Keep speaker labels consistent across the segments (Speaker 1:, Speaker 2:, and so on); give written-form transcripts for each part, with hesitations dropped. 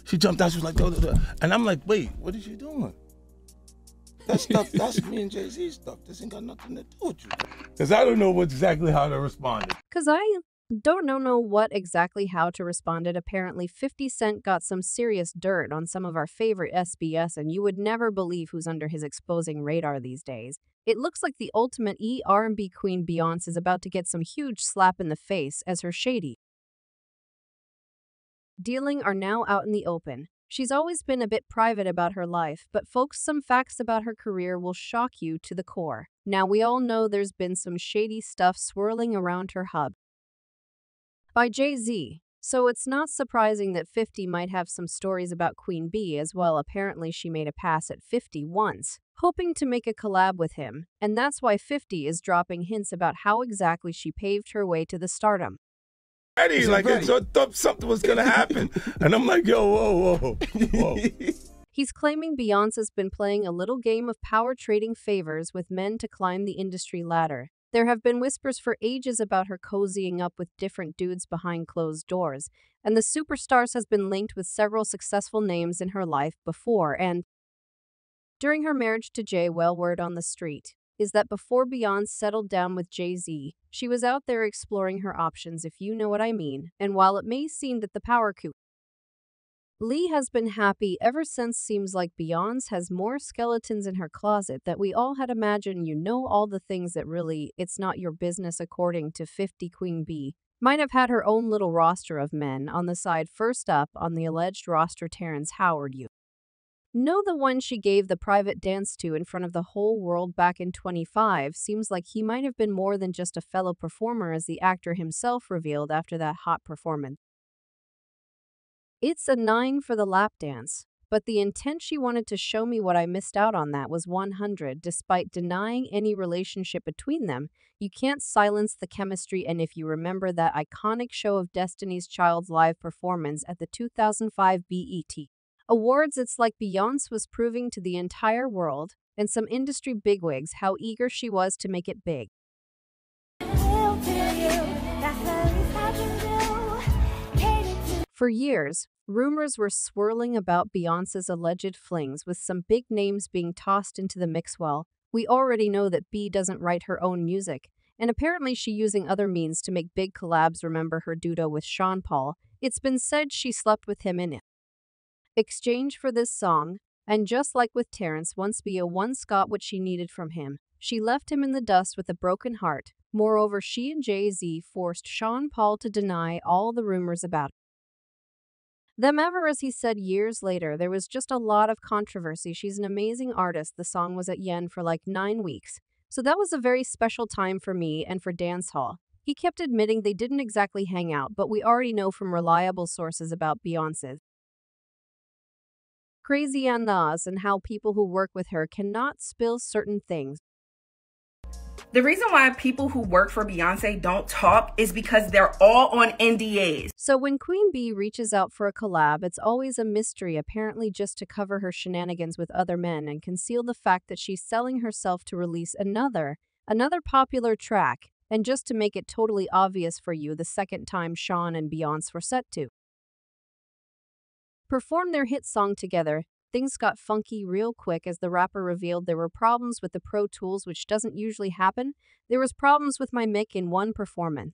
Speaker 1: She jumped out, she was like, duh, duh, duh. And I'm like, wait, what is she doing? That stuff, that's me and Jay-Z stuff. This ain't got nothing to do with you. Because I don't know exactly how to respond.
Speaker 2: Because I don't know what exactly how to respond. Apparently 50 Cent got some serious dirt on some of our favorite SBS, and you would never believe who's under his exposing radar these days. It looks like the ultimate R&B queen Beyoncé is about to get some huge slap in the face as her shady dealing are now out in the open. She's always been a bit private about her life, but folks, some facts about her career will shock you to the core. Now, we all know there's been some shady stuff swirling around her hub by Jay-Z, so it's not surprising that 50 might have some stories about Queen Bee as well. Apparently, she made a pass at 50 once, hoping to make a collab with him, and that's why 50 is dropping hints about how exactly she paved her way to the stardom.
Speaker 1: Like, I thought something was gonna happen. And I'm like, yo, whoa.
Speaker 2: He's claiming Beyoncé's been playing a little game of power trading favors with men to climb the industry ladder. There have been whispers for ages about her cozying up with different dudes behind closed doors, and the superstars has been linked with several successful names in her life before and during her marriage to Jay. Well, word on the street is that before Beyoncé settled down with Jay-Z, she was out there exploring her options, if you know what I mean. And while it may seem that the power coup Lee has been happy ever since, seems like Beyoncé has more skeletons in her closet that we all had imagined. You know, all the things that really it's not your business, according to 50. Queen Bee might have had her own little roster of men on the side. First up on the alleged roster, Terrence Howard. You know, the one she gave the private dance to in front of the whole world back in 25. Seems like he might have been more than just a fellow performer, as the actor himself revealed after that hot performance. It's a 9 for the lap dance, but the intent, she wanted to show me what I missed out on, that was 100. Despite denying any relationship between them, you can't silence the chemistry. And if you remember that iconic show of Destiny's Child's live performance at the 2005 BET Awards, it's like Beyoncé was proving to the entire world and some industry bigwigs how eager she was to make it big. For years, rumors were swirling about Beyoncé's alleged flings, with some big names being tossed into the mix. Well, we already know that Bee doesn't write her own music, and apparently she's using other means to make big collabs. Remember her duo with Sean Paul? It's been said she slept with him in exchange for this song, and just like with Terrence, once Bea once got what she needed from him, she left him in the dust with a broken heart. Moreover, she and Jay-Z forced Sean Paul to deny all the rumors about them ever. As he said years later, there was just a lot of controversy. She's an amazing artist. The song was at Yen for like 9 weeks, so that was a very special time for me and for dancehall. He kept admitting they didn't exactly hang out, but we already know from reliable sources about Beyoncé's crazy annas and how people who work with her cannot spill certain things.
Speaker 3: The reason why people who work for Beyoncé don't talk is because they're all on NDAs.
Speaker 2: So when Queen Bee reaches out for a collab, it's always a mystery, apparently just to cover her shenanigans with other men and conceal the fact that she's selling herself to release another popular track, and just to make it totally obvious for you, the second time Sean and Beyoncé were set to perform their hit song together, things got funky real quick, as the rapper revealed there were problems with the Pro Tools, which doesn't usually happen. There was problems with my mic in one performance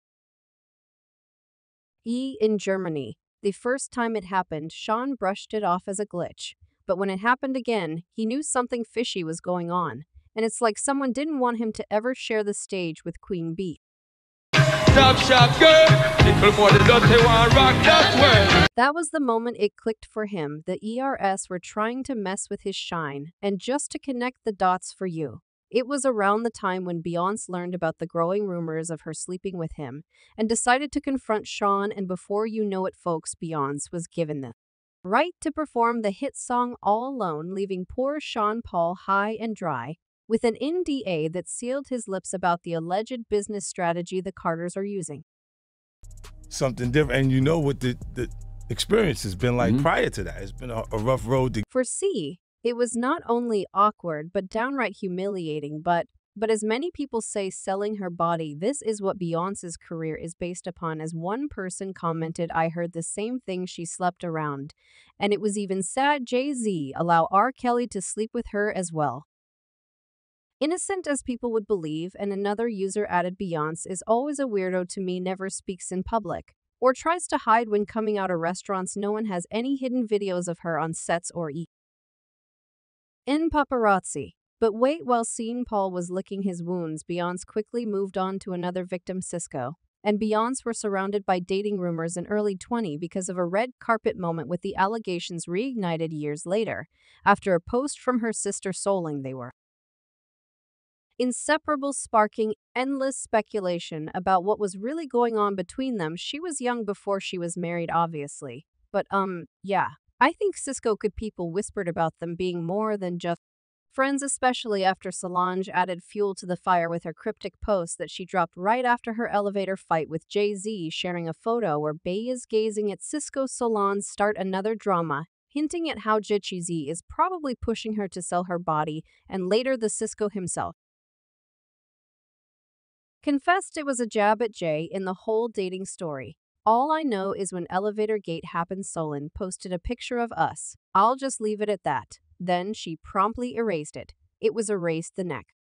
Speaker 2: in Germany. The first time it happened, Sean brushed it off as a glitch, but when it happened again, he knew something fishy was going on, and it's like someone didn't want him to ever share the stage with Queen Bee. That was the moment it clicked for him. The ERS were trying to mess with his shine, and just to connect the dots for you, it was around the time when Beyoncé learned about the growing rumors of her sleeping with him and decided to confront Sean, and before you know it, folks, Beyoncé was given the right to perform the hit song all alone, leaving poor Sean Paul high and dry with an NDA that sealed his lips about the alleged business strategy the Carters are using.
Speaker 1: Something different, and you know what the experience has been like prior to that. It's been a rough road to...
Speaker 2: For C, it was not only awkward but downright humiliating, but But as many people say selling her body, this is what Beyoncé's career is based upon. As one person commented, I heard the same thing, she slept around. And it was even sad Jay-Z allow R. Kelly to sleep with her as well. Innocent as people would believe, and another user added, Beyoncé is always a weirdo to me, never speaks in public, or tries to hide when coming out of restaurants. No one has any hidden videos of her on sets or in paparazzi. But wait, while Sean Paul was licking his wounds, Beyoncé quickly moved on to another victim, Cisco. And Beyoncé were surrounded by dating rumors in early 20 because of a red carpet moment, with the allegations reignited years later, after a post from her sister Soling they were inseparable, sparking endless speculation about what was really going on between them. She was young before she was married, obviously. But yeah, I think Cisco could. People whispered about them being more than just friends, especially after Solange added fuel to the fire with her cryptic post that she dropped right after her elevator fight with Jay-Z, sharing a photo where Bey is gazing at Cisco. Solange start another drama, hinting at how Jay-Z is probably pushing her to sell her body, and later the Cisco himself confessed it was a jab at Jay in the whole dating story. All I know is when Elevator Gate happened, Solange posted a picture of us. I'll just leave it at that. Then she promptly erased it. It was erased the next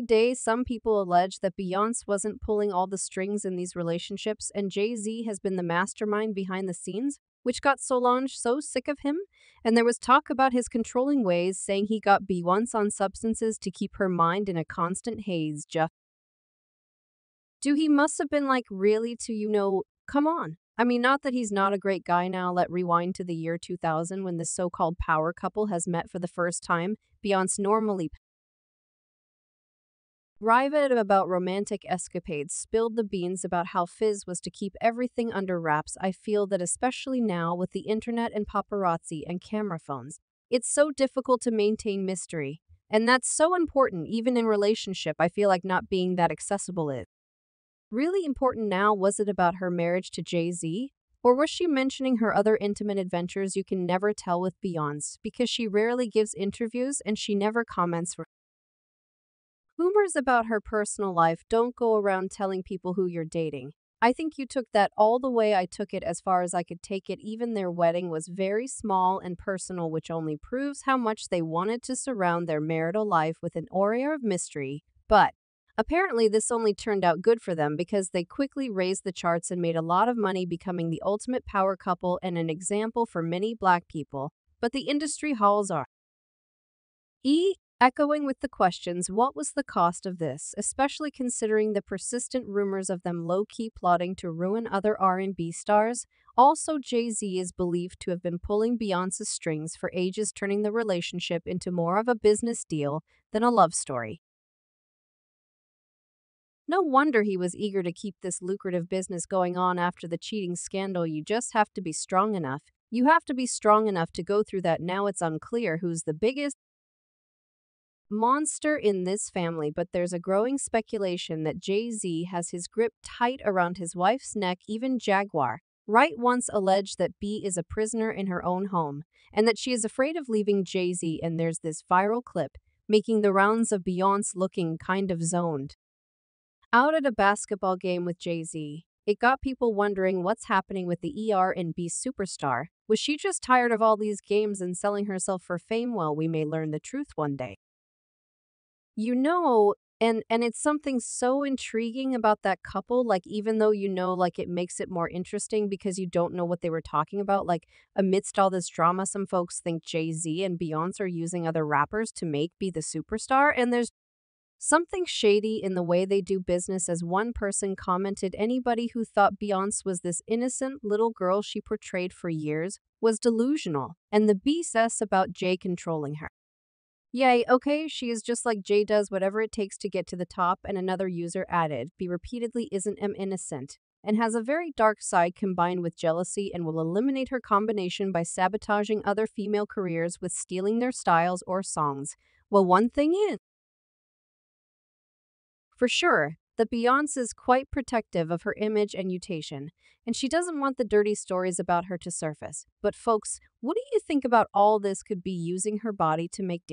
Speaker 2: day. Some people allege that Beyoncé wasn't pulling all the strings in these relationships, and Jay-Z has been the mastermind behind the scenes, which got Solange so sick of him. And there was talk about his controlling ways, saying he got Beyoncé on substances to keep her mind in a constant haze. He must have been like, really, come on. I mean, not that he's not a great guy now. Let rewind to the year 2000 when this so-called power couple has met for the first time. Beyoncé normally private about romantic escapades, spilled the beans about how Fizz was to keep everything under wraps. I feel that especially now with the internet and paparazzi and camera phones, it's so difficult to maintain mystery. And that's so important, even in relationship. I feel like not being that accessible is really important now. Was it about her marriage to Jay-Z? Or was she mentioning her other intimate adventures? You can never tell with Beyoncé because she rarely gives interviews and she never comments. Rumors about her personal life don't go around telling people who you're dating. I think you took that all the way. I took it as far as I could take it. Even their wedding was very small and personal, which only proves how much they wanted to surround their marital life with an aura of mystery. But apparently, this only turned out good for them because they quickly raised the charts and made a lot of money, becoming the ultimate power couple and an example for many Black people. But the industry halls are echoing with the questions, what was the cost of this, especially considering the persistent rumors of them low-key plotting to ruin other R&B stars? Also, Jay-Z is believed to have been pulling Beyoncé's strings for ages, turning the relationship into more of a business deal than a love story. No wonder he was eager to keep this lucrative business going on after the cheating scandal. You just have to be strong enough. You have to be strong enough to go through that. Now it's unclear who's the biggest monster in this family, but there's a growing speculation that Jay-Z has his grip tight around his wife's neck. Even Jaguar Wright once alleged that B is a prisoner in her own home and that she is afraid of leaving Jay-Z, and there's this viral clip making the rounds of Beyoncé looking kind of zoned out at a basketball game with Jay-Z. It got people wondering what's happening with the R&B superstar. Was she just tired of all these games and selling herself for fame? Well, we may learn the truth one day. And it's something so intriguing about that couple, like, even though like, it makes it more interesting because you don't know what they were talking about. Like, amidst all this drama, some folks think Jay-Z and Beyoncé are using other rappers to be the superstar, and there's something shady in the way they do business. As one person commented, anybody who thought Beyoncé was this innocent little girl she portrayed for years was delusional, and the BS about Jay controlling her. Yay, okay, she is just like Jay, does whatever it takes to get to the top. And another user added, B repeatedly isn't innocent and has a very dark side combined with jealousy and will eliminate her combination by sabotaging other female careers with stealing their styles or songs. Well, one thing is for sure that Beyoncé is quite protective of her image and reputation, and she doesn't want the dirty stories about her to surface. But folks, what do you think about all this? Could be using her body to make